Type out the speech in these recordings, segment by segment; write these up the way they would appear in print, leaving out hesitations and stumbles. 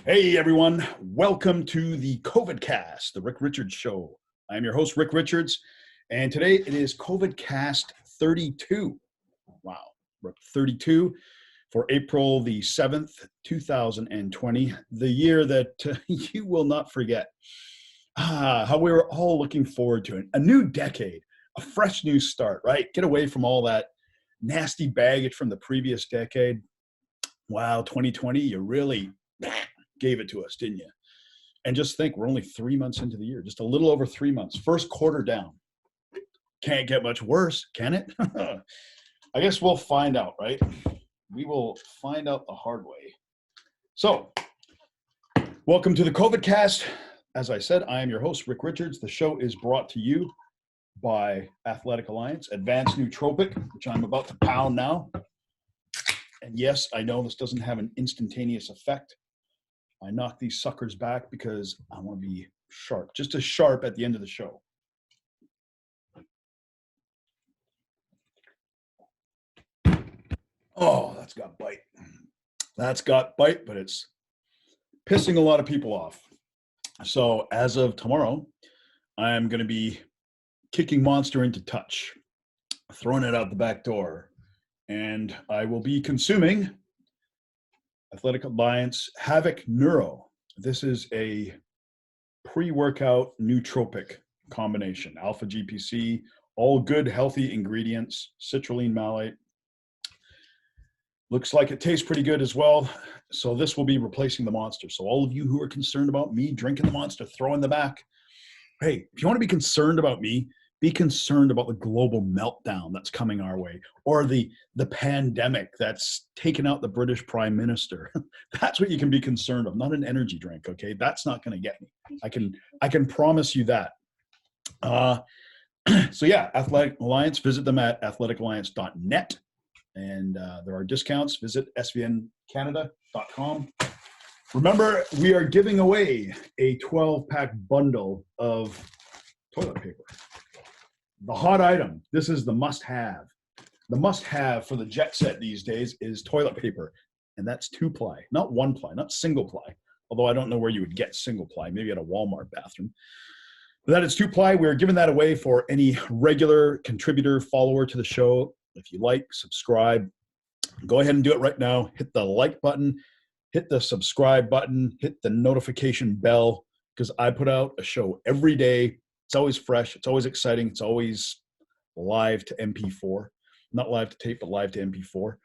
Hey everyone, welcome to the COVID Cast, the Rick Richards Show. I'm your host, Rick Richards, and today it is COVID Cast 32. Wow, we're up to 32 for April the 7th, 2020, the year that you will not forget. How we were all looking forward to it. A new decade, a fresh new start, right? Get away from all that nasty baggage from the previous decade. Wow, 2020, you really gave it to us, didn't you? And just think, we're only 3 months into the year, just a little over 3 months. First quarter down. Can't get much worse, can it? I guess we'll find out, right? We will find out the hard way. So, welcome to the COVID Cast. As I said, I am your host, Rick Richards. The show is brought to you by Athletic Alliance, Advanced Nootropic, which I'm about to pound now. And yes, I know this doesn't have an instantaneous effect. I knock these suckers back because I want to be sharp, just as sharp at the end of the show. Oh, that's got bite. That's got bite, but it's pissing a lot of people off. So as of tomorrow, I'm going to be kicking Monster into touch, throwing it out the back door, and I will be consuming Athletic Alliance Havoc Neuro. This is a pre-workout nootropic combination, alpha GPC, all good healthy ingredients, citrulline malate. Looks like it tastes pretty good as well. So this will be replacing the Monster. So all of you who are concerned about me drinking the Monster, throwing the back, hey, if you want to be concerned about me, be concerned about the global meltdown that's coming our way, or the pandemic that's taken out the British Prime Minister. That's what you can be concerned of, not an energy drink, okay? That's not going to get me. I can promise you that. So yeah, Athletic Alliance, visit them at athleticalliance.net. And there are discounts. Visit svncanada.com. Remember, we are giving away a 12-pack bundle of toilet paper. The hot item. This is the must-have. The must-have for the jet set these days is toilet paper. And that's 2-ply, not 1-ply, not single-ply. Although I don't know where you would get single-ply, maybe at a Walmart bathroom. But that is 2-ply. We're giving that away for any regular contributor, follower to the show. If you like, subscribe, go ahead and do it right now. Hit the like button, hit the subscribe button, hit the notification bell, because I put out a show every day. It's always fresh. It's always exciting. It's always live to MP4. Not live to tape, but live to MP4.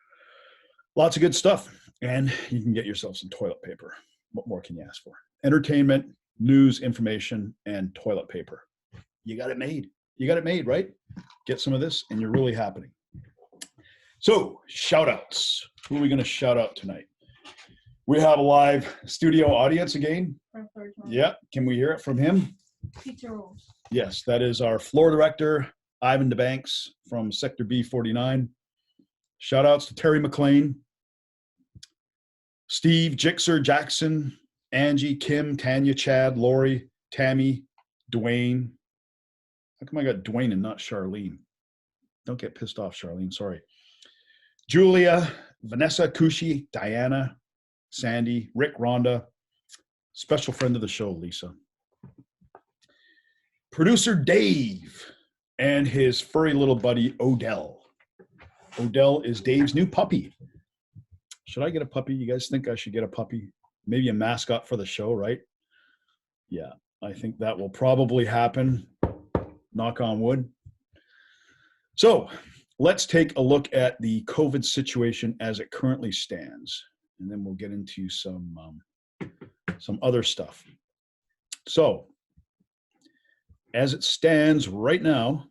Lots of good stuff. And you can get yourself some toilet paper. What more can you ask for? Entertainment, news, information, and toilet paper. You got it made. You got it made, right? Get some of this, and you're really happening. So, shout outs. Who are we going to shout out tonight? We have a live studio audience again. Yeah, can we hear it from him? Yes, that is our floor director, Ivan DeBanks from Sector B49. Shout outs to Terry McLean, Steve, Jixer, Jackson, Angie, Kim, Tanya, Chad, Lori, Tammy, Dwayne. How come I got Dwayne and not Charlene? Don't get pissed off, Charlene. Sorry. Julia, Vanessa, Kushi, Diana, Sandy, Rick, Rhonda, special friend of the show, Lisa. Producer Dave and his furry little buddy, Odell. Odell is Dave's new puppy. Should I get a puppy? You guys think I should get a puppy? Maybe a mascot for the show, right? Yeah, I think that will probably happen. Knock on wood. So let's take a look at the COVID situation as it currently stands, and then we'll get into some other stuff. So as it stands right now,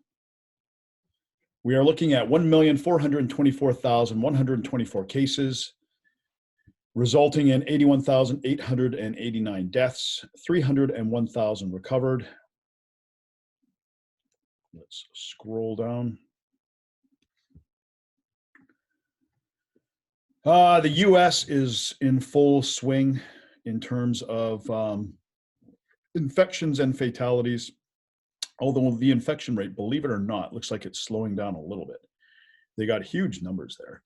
we are looking at 1,424,124 cases, resulting in 81,889 deaths, 301,000 recovered. Let's scroll down. The U.S. is in full swing in terms of infections and fatalities, although the infection rate, believe it or not, looks like it's slowing down a little bit. They got huge numbers there.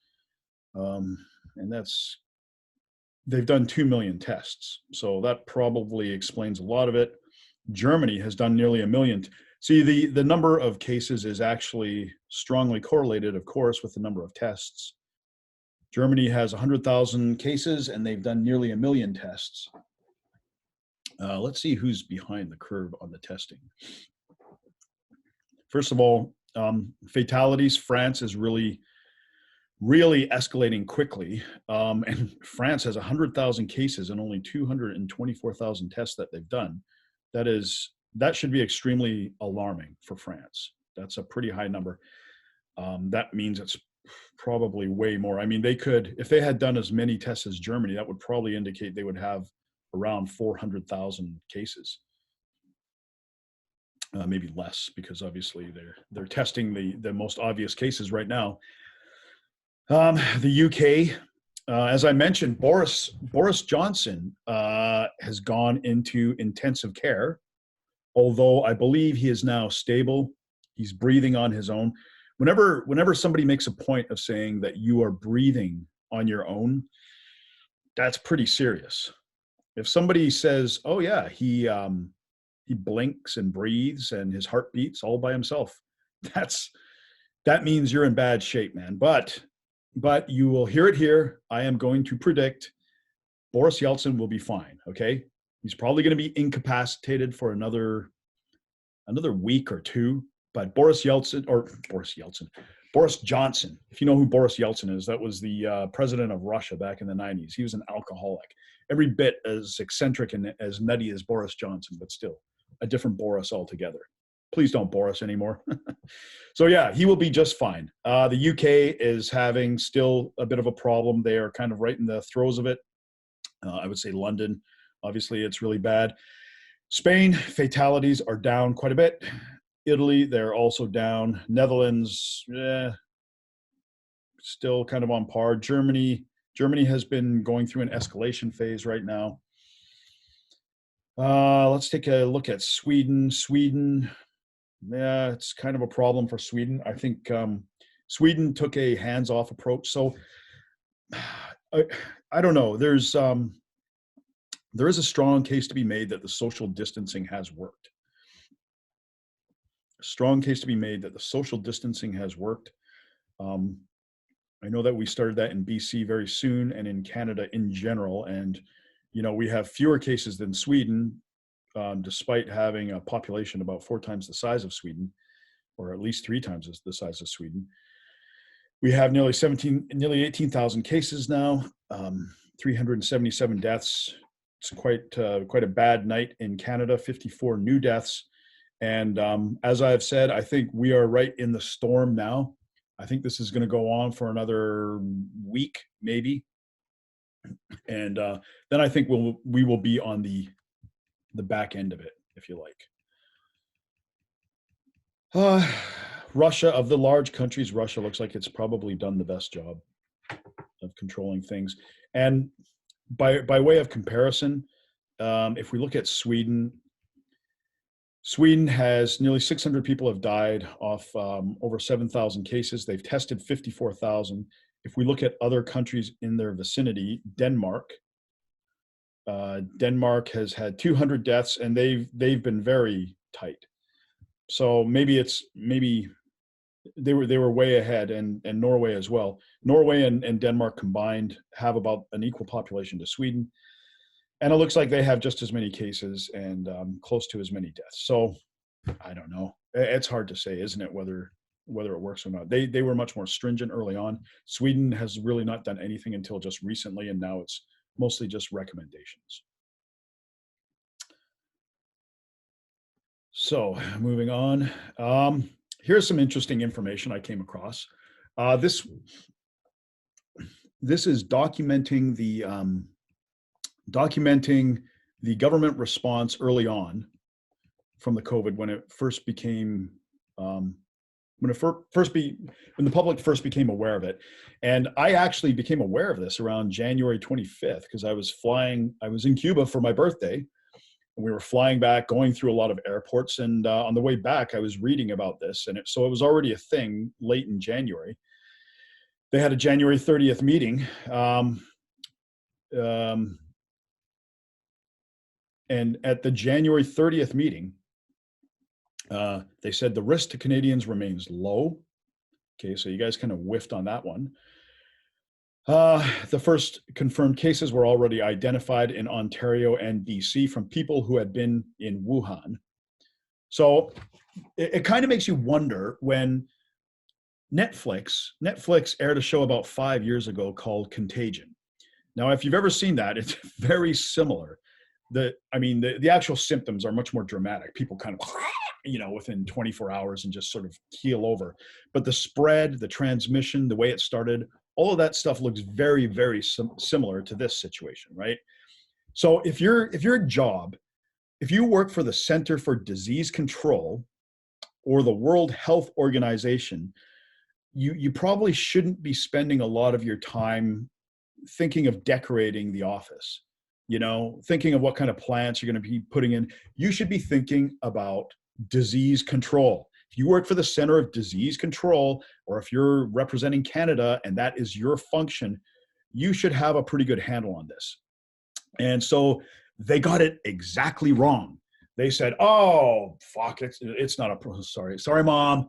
And that's they've done 2 million tests. So that probably explains a lot of it. Germany has done nearly 1 million. See, the number of cases is actually strongly correlated, of course, with the number of tests. Germany has 100,000 cases, and they've done nearly 1 million tests. Let's see who's behind the curve on the testing. First of all, fatalities. France is really escalating quickly. And France has 100,000 cases and only 224,000 tests that they've done. That should be extremely alarming for France. That's a pretty high number. That means it's probably way more. I mean, they could, if they had done as many tests as Germany, that would probably indicate they would have around 400,000 cases. Maybe less, because obviously they're testing the most obvious cases right now. The UK, as I mentioned, Boris Johnson has gone into intensive care, although I believe he is now stable. He's breathing on his own. Whenever somebody makes a point of saying that you are breathing on your own, that's pretty serious. If somebody says, "Oh yeah, he blinks and breathes and his heart beats all by himself," that means you're in bad shape, man. But you will hear it here. I am going to predict Boris Yeltsin will be fine. Okay, he's probably going to be incapacitated for another week or two. But Boris Johnson, if you know who Boris Yeltsin is, that was the president of Russia back in the 90s. He was an alcoholic, every bit as eccentric and as nutty as Boris Johnson, but still a different Boris altogether. Please don't Boris anymore. So yeah, he will be just fine. The UK is having still a bit of a problem. They are kind of right in the throes of it. I would say London, obviously it's really bad. Spain, fatalities are down quite a bit. Italy, they're also down. Netherlands, still kind of on par. Germany has been going through an escalation phase right now. Let's take a look at Sweden. Sweden, yeah, it's kind of a problem for Sweden. I think Sweden took a hands-off approach. So I don't know. There is a strong case to be made that the social distancing has worked. Strong case to be made that the social distancing has worked. I know that we started that in BC very soon and in Canada in general. And, we have fewer cases than Sweden, despite having a population about 4 times the size of Sweden, or at least 3 times the size of Sweden. We have nearly 18,000 cases now, 377 deaths. It's quite a bad night in Canada, 54 new deaths. And as I've said, I think we are right in the storm now. I think this is going to go on for another week, maybe. And then I think we will be on the back end of it, if you like. Russia, of the large countries, Russia looks like it's probably done the best job of controlling things. And by way of comparison, if we look at Sweden has nearly 600 people have died off over 7,000 cases. They've tested 54,000. If we look at other countries in their vicinity, Denmark has had 200 deaths, and they've been very tight. So maybe they were way ahead, and Norway as well. Norway and Denmark combined have about an equal population to Sweden. And it looks like they have just as many cases and close to as many deaths. So I don't know. It's hard to say, isn't it, whether it works or not. They were much more stringent early on. Sweden has really not done anything until just recently, and now it's mostly just recommendations. So moving on. Here's some interesting information I came across. This is documenting the government response early on from the COVID when it first became when the public first became aware of it. And I actually became aware of this around January 25th because I was in Cuba for my birthday, and we were flying back, going through a lot of airports, and on the way back I was reading about this, and so it was already a thing late in January. They had a January 30th meeting. and at the January 30th meeting, they said the risk to Canadians remains low. Okay, so you guys kind of whiffed on that one. The first confirmed cases were already identified in Ontario and BC from people who had been in Wuhan. So it kind of makes you wonder when Netflix aired a show about 5 years ago called Contagion. Now, if you've ever seen that, it's very similar. The actual symptoms are much more dramatic. People kind of, within 24 hours and just sort of keel over. But the spread, the transmission, the way it started, all of that stuff looks very, very similar to this situation, right? So if you work for the Center for Disease Control or the World Health Organization, you probably shouldn't be spending a lot of your time thinking of decorating the office, thinking of what kind of plants you're going to be putting in. You should be thinking about disease control. If you work for the Center of Disease Control, or if you're representing Canada and that is your function, you should have a pretty good handle on this. And so they got it exactly wrong. They said, "Oh, fuck, it's not a problem. Sorry, Mom,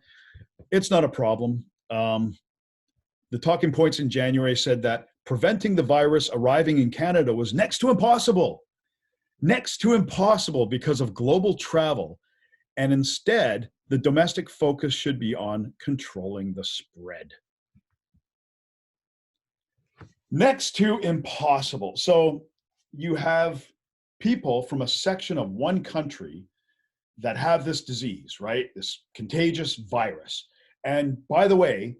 it's not a problem." The talking points in January said that preventing the virus arriving in Canada was next to impossible because of global travel. And instead, the domestic focus should be on controlling the spread. Next to impossible. So you have people from a section of one country that have this disease, right? This contagious virus. And by the way,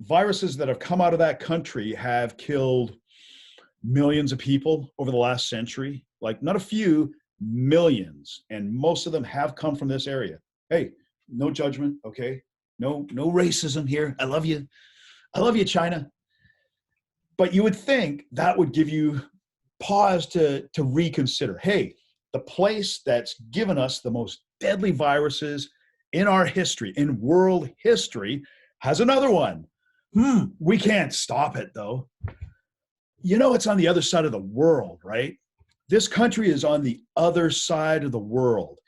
viruses that have come out of that country have killed millions of people over the last century. Like, not a few, millions. And most of them have come from this area. Hey, no judgment, okay? No racism here. I love you. I love you, China. But you would think that would give you pause to reconsider. Hey, the place that's given us the most deadly viruses in our history, in world history, has another one. We can't stop it, though. It's on the other side of the world, right? This country is on the other side of the world.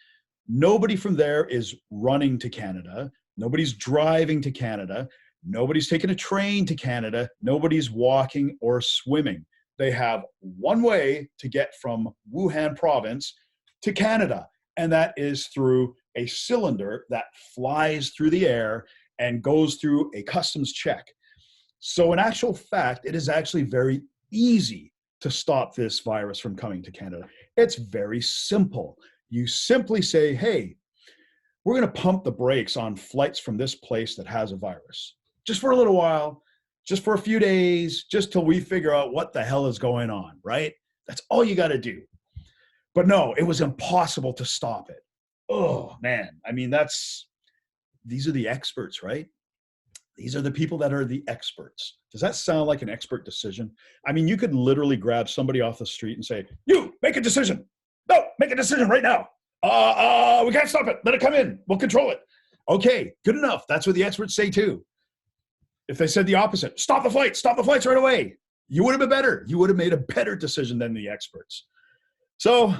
Nobody from there is running to Canada. Nobody's driving to Canada. Nobody's taking a train to Canada. Nobody's walking or swimming. They have one way to get from Wuhan province to Canada, and that is through a cylinder that flies through the air and goes through a customs check. So in actual fact, it is actually very easy to stop this virus from coming to Canada. It's very simple. You simply say, hey, we're going to pump the brakes on flights from this place that has a virus, just for a little while, just for a few days, just till we figure out what the hell is going on, right? That's all you got to do. But no, it was impossible to stop it. Oh, man. I mean, these are the experts, right? These are the people that are the experts. Does that sound like an expert decision? I mean, you could literally grab somebody off the street and say, you, make a decision. No, make a decision right now. We can't stop it. Let it come in. We'll control it. Okay, good enough. That's what the experts say too. If they said the opposite, stop the flights right away, you would have been better. You would have made a better decision than the experts. So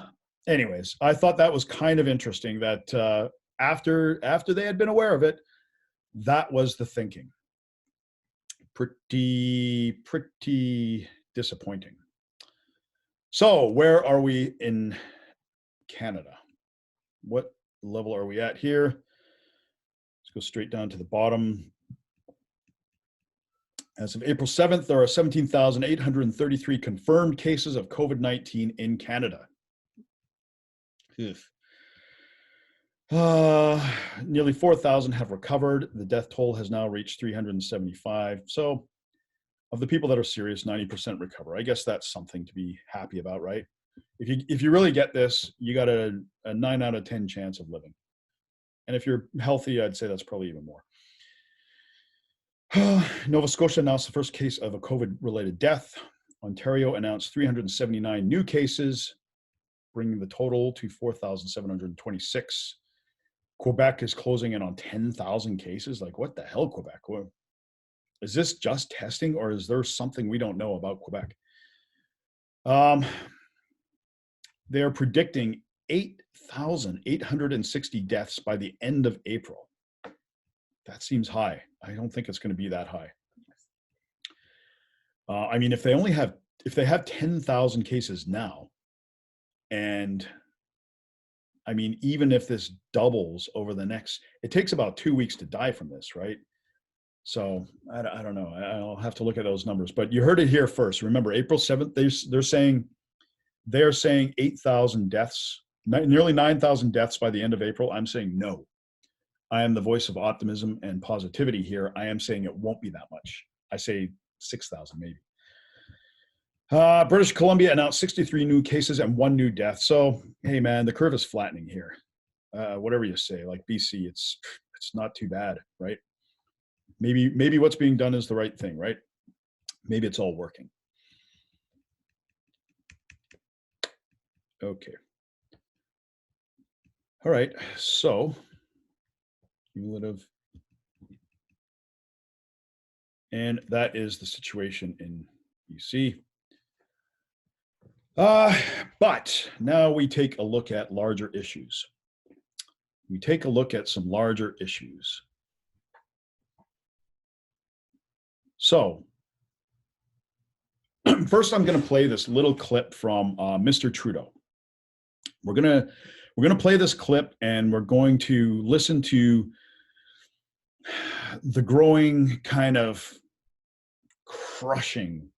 anyways, I thought that was kind of interesting that after they had been aware of it, that was the thinking. Pretty disappointing. So where are we in Canada? What level are we at here? Let's go straight down to the bottom. As of April 7th, there are 17,833 confirmed cases of COVID-19 in Canada. Nearly 4,000 have recovered. The death toll has now reached 375. So of the people that are serious, 90% recover. I guess that's something to be happy about, right? If you really get this, you got a 9 out of 10 chance of living. And if you're healthy, I'd say that's probably even more. Nova Scotia announced the first case of a COVID-related death. Ontario announced 379 new cases, bringing the total to 4,726. Quebec is closing in on 10,000 cases. Like, what the hell, Quebec? Is this just testing, or is there something we don't know about Quebec? Um, they're predicting 8,860 deaths by the end of April. That seems high. I don't think it's going to be that high. I mean, if they have 10,000 cases now, and I mean, even if this doubles over the next, it takes about 2 weeks to die from this, right? So I don't know. I'll have to look at those numbers. But you heard it here first. Remember, April 7th, they're saying 8,000 deaths, nearly 9,000 deaths by the end of April. I'm saying no. I am the voice of optimism and positivity here. I am saying it won't be that much. I say 6,000 maybe. British Columbia announced 63 new cases and 1 new death. So, hey, man, the curve is flattening here. Whatever you say, like BC, it's not too bad, right? Maybe what's being done is the right thing, right? Maybe it's all working. Okay. All right. So, cumulative. And that is the situation in BC. But now we take a look at larger issues. We take a look at some larger issues. So first, I'm going to play this little clip from Mr. Trudeau. We're gonna play this clip, and we're going to listen to the growing kind of crushing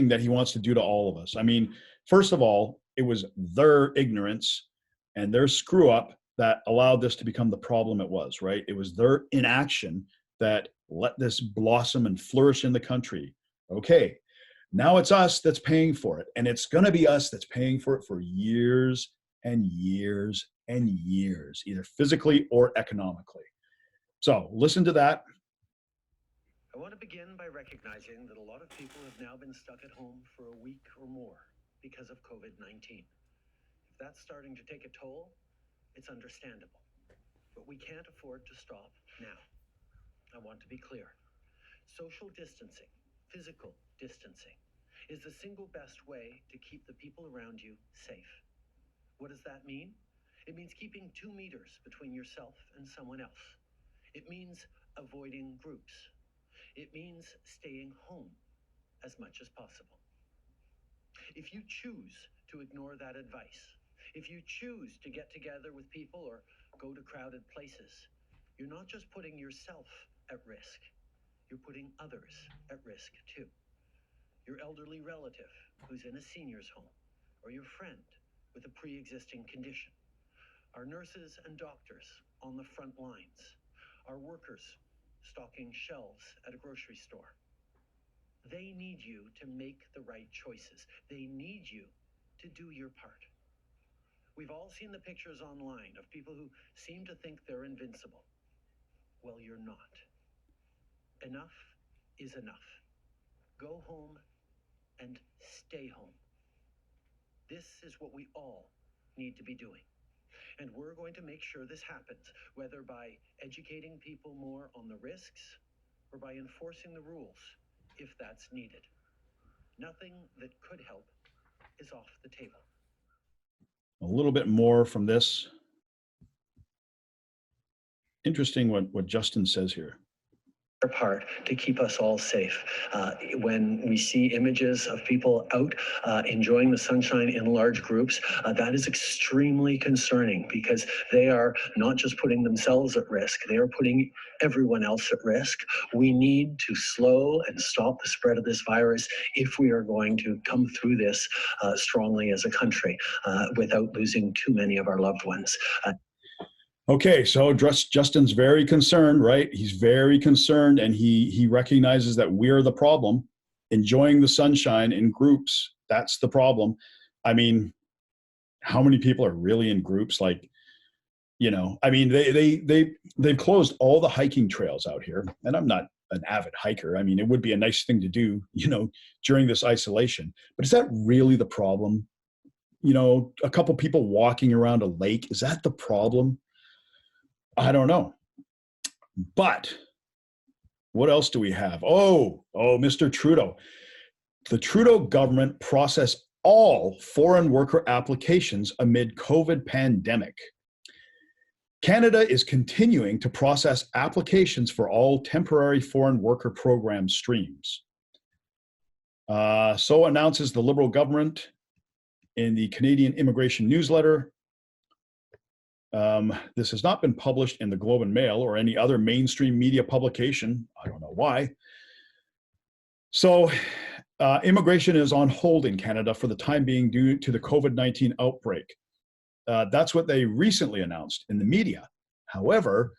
that he wants to do to all of us. I mean, first of all, it was their ignorance and their screw up that allowed this to become the problem it was, right? It was their inaction that let this blossom and flourish in the country. Okay, now it's us that's paying for it, and it's going to be us that's paying for it for years and years and years, either physically or economically. So listen to that. I want to begin by recognizing that a lot of people have now been stuck at home for a week or more because of COVID-19. If that's starting to take a toll, it's understandable. But we can't afford to stop now. I want to be clear. Social distancing, physical distancing, is the single best way to keep the people around you safe. What does that mean? It means keeping 2 meters between yourself and someone else. It means avoiding groups. It means staying home as much as possible. If you choose to ignore that advice, if you choose to get together with people or go to crowded places, you're not just putting yourself at risk, you're putting others at risk too. Your elderly relative who's in a senior's home, or your friend with a pre-existing condition, our nurses and doctors on the front lines, our workers stocking shelves at a grocery store. They need you to make the right choices. They need you to do your part. We've all seen the pictures online of people who seem to think they're invincible. Well, you're not. Enough is enough. Go home and stay home. This is what we all need to be doing. And we're going to make sure this happens, whether by educating people more on the risks or by enforcing the rules if that's needed. Nothing that could help is off the table. A little bit more from this. Interesting what Justin says here. Part to keep us all safe. When we see images of people out enjoying the sunshine in large groups, that is extremely concerning because they are not just putting themselves at risk, they are putting everyone else at risk. We need to slow and stop the spread of this virus if we are going to come through this strongly as a country without losing too many of our loved ones. Okay, so Justin's very concerned, right? He's very concerned, and he recognizes that we're the problem. Enjoying the sunshine in groups, that's the problem. I mean, how many people are really in groups? Like, you know, I mean, they've closed all the hiking trails out here, and I'm not an avid hiker. I mean, it would be a nice thing to do, you know, during this isolation. But is that really the problem? You know, a couple people walking around a lake, is that the problem? I don't know. But what else do we have? Oh, Mr. Trudeau. The Trudeau government processed all foreign worker applications amid COVID pandemic. Canada is continuing to process applications for all temporary foreign worker program streams. So announces the Liberal government in the Canadian Immigration Newsletter. This has not been published in the Globe and Mail or any other mainstream media publication. I don't know why. So immigration is on hold in Canada for the time being due to the COVID-19 outbreak. That's what they recently announced in the media. However,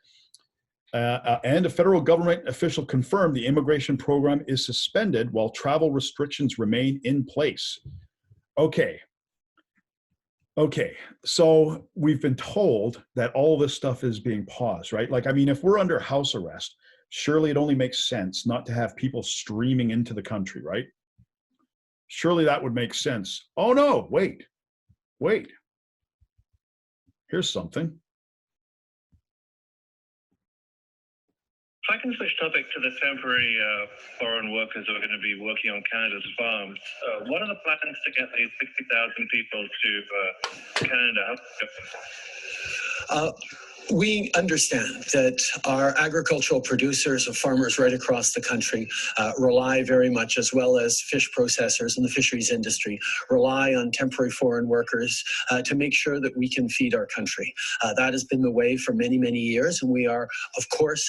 and a federal government official confirmed the immigration program is suspended while travel restrictions remain in place. Okay, so we've been told that all this stuff is being paused, right? Like, I mean, if we're under house arrest, surely it only makes sense not to have people streaming into the country, right? Surely that would make sense. Oh no, wait. Here's something. If I can switch topic to the temporary foreign workers who are going to be working on Canada's farms, what are the plans to get these 60,000 people to Canada? We understand that our agricultural producers and farmers right across the country rely very much, as well as fish processors in the fisheries industry, rely on temporary foreign workers to make sure that we can feed our country. That has been the way for many, many years, and we are, of course,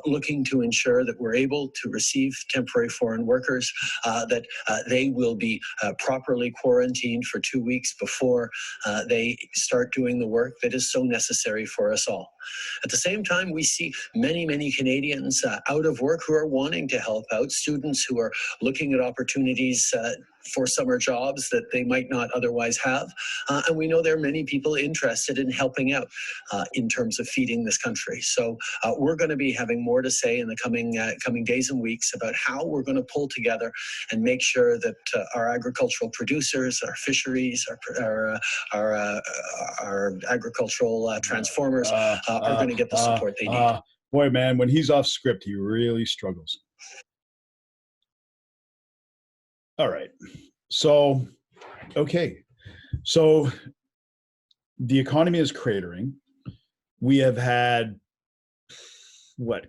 looking to ensure that we're able to receive temporary foreign workers, that they will be properly quarantined for 2 weeks before they start doing the work that is so necessary for us all. At the same time, we see many, many Canadians out of work who are wanting to help out, students who are looking at opportunities for summer jobs that they might not otherwise have. And we know there are many people interested in helping out in terms of feeding this country. So we're going to be having more to say in the coming days and weeks about how we're going to pull together and make sure that our agricultural producers, our fisheries, our agricultural transformers are going to get the support they need. Boy, man, when he's off script, he really struggles. All right. So, okay. So the economy is cratering. We have had,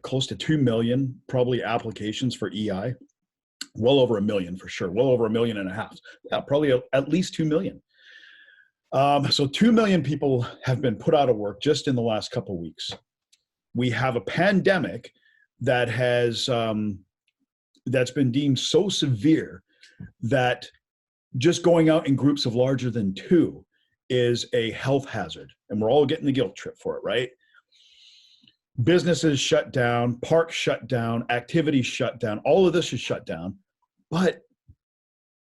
close to 2 million probably applications for EI. Well over 1 million for sure. Well over 1.5 million. Yeah, probably at least 2 million. So 2 million people have been put out of work just in the last couple of weeks. We have a pandemic that has that's been deemed so severe that just going out in groups of larger than 2 is a health hazard, and we're all getting the guilt trip for it, right? Businesses shut down, parks shut down, activities shut down, all of this is shut down, but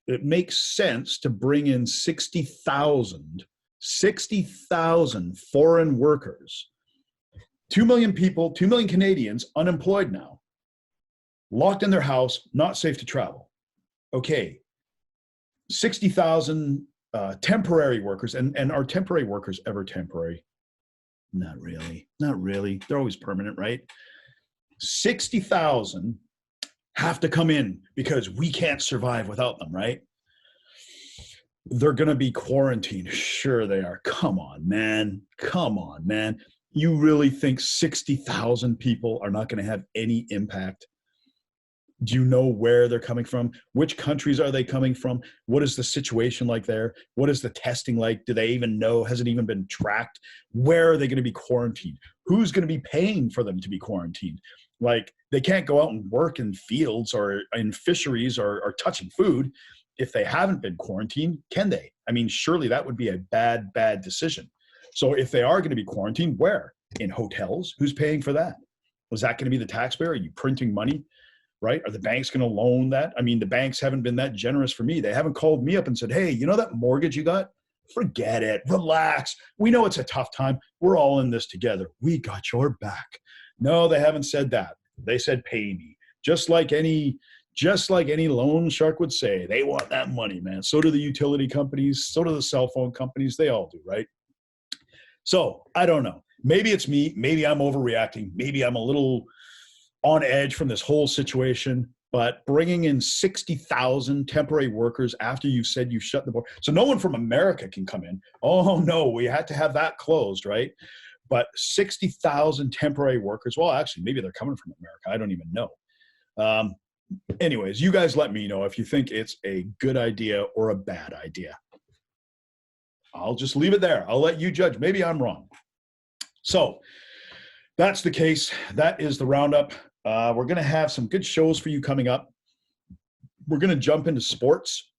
it makes sense to bring in 60,000 foreign workers. 2 million people, 2 million Canadians unemployed now, locked in their house, not safe to travel. Okay, 60,000 temporary workers, and are temporary workers ever temporary? Not really. They're always permanent, right? 60,000 have to come in because we can't survive without them, right? They're going to be quarantined. Sure they are. Come on, man. You really think 60,000 people are not going to have any impact? Do you know where they're coming from? Which countries are they coming from? What is the situation like there? What is the testing like? Do they even know? Has it even been tracked? Where are they going to be quarantined? Who's going to be paying for them to be quarantined? Like, they can't go out and work in fields or in fisheries or touching food if they haven't been quarantined, can they? I mean, surely that would be a bad decision. So if they are going to be quarantined, where? In hotels? Who's paying for that? Was that going to be the taxpayer? Are you printing money? Right? Are the banks going to loan that? I mean, the banks haven't been that generous for me. They haven't called me up and said, hey, you know that mortgage you got? Forget it. Relax. We know it's a tough time. We're all in this together. We got your back. No, they haven't said that. They said, pay me. Just like any loan shark would say, they want that money, man. So do the utility companies. So do the cell phone companies. They all do, right? So I don't know. Maybe it's me. Maybe I'm overreacting. Maybe I'm a little on edge from this whole situation. But bringing in 60,000 temporary workers after you said you shut the border, so no one from America can come in. Oh no, we had to have that closed, right? But 60,000 temporary workers. Well, actually, maybe they're coming from America. I don't even know. Anyways, you guys let me know if you think it's a good idea or a bad idea. I'll just leave it there. I'll let you judge. Maybe I'm wrong. So that's the case. That is the roundup. We're going to have some good shows for you coming up. We're going to jump into sports.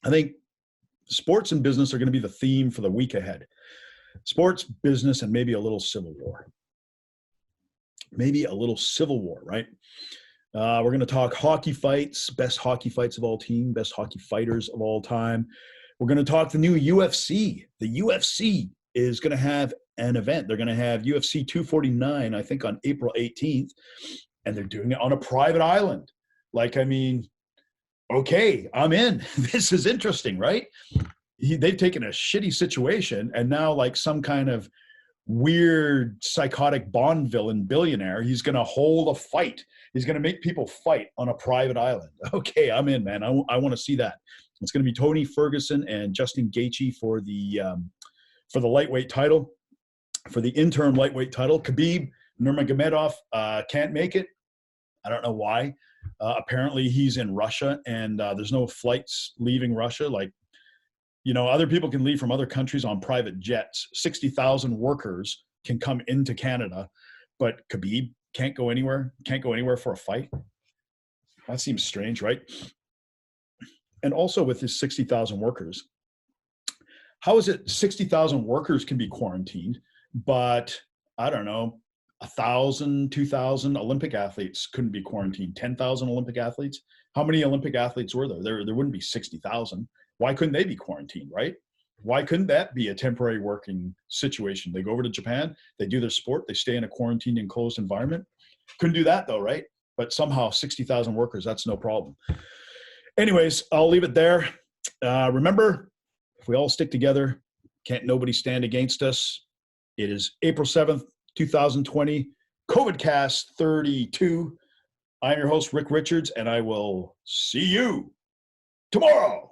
I think sports and business are going to be the theme for the week ahead. Sports, business, and maybe a little civil war. Maybe a little civil war, right? We're going to talk hockey fights, best hockey fights of all time, best hockey fighters of all time. We're going to talk the new UFC. The UFC is going to have an event. They're going to have UFC 249, I think, on April 18th, and they're doing it on a private island. Like, I mean, okay, I'm in. This is interesting, right? They've taken a shitty situation, and now, like some kind of weird, psychotic Bond villain billionaire, he's going to hold a fight. He's going to make people fight on a private island. Okay, I'm in, man. I want to see that. It's going to be Tony Ferguson and Justin Gaethje for the lightweight title, for the interim lightweight title. Khabib Nurmagomedov can't make it. I don't know why. Apparently, he's in Russia, and there's no flights leaving Russia. Like, you know, other people can leave from other countries on private jets. 60,000 workers can come into Canada, but Khabib can't go anywhere for a fight. That seems strange, right? And also with his 60,000 workers, how is it 60,000 workers can be quarantined, but I don't know, 1,000, 2,000 Olympic athletes couldn't be quarantined, 10,000 Olympic athletes? How many Olympic athletes were there? There wouldn't be 60,000. Why couldn't they be quarantined, right? Why couldn't that be a temporary working situation? They go over to Japan, they do their sport, they stay in a quarantined, enclosed environment. Couldn't do that though, right? But somehow 60,000 workers, that's no problem. Anyways, I'll leave it there. Remember, if we all stick together, can't nobody stand against us. It is April 7th, 2020, COVIDcast 32. I'm your host, Rick Richards, and I will see you tomorrow.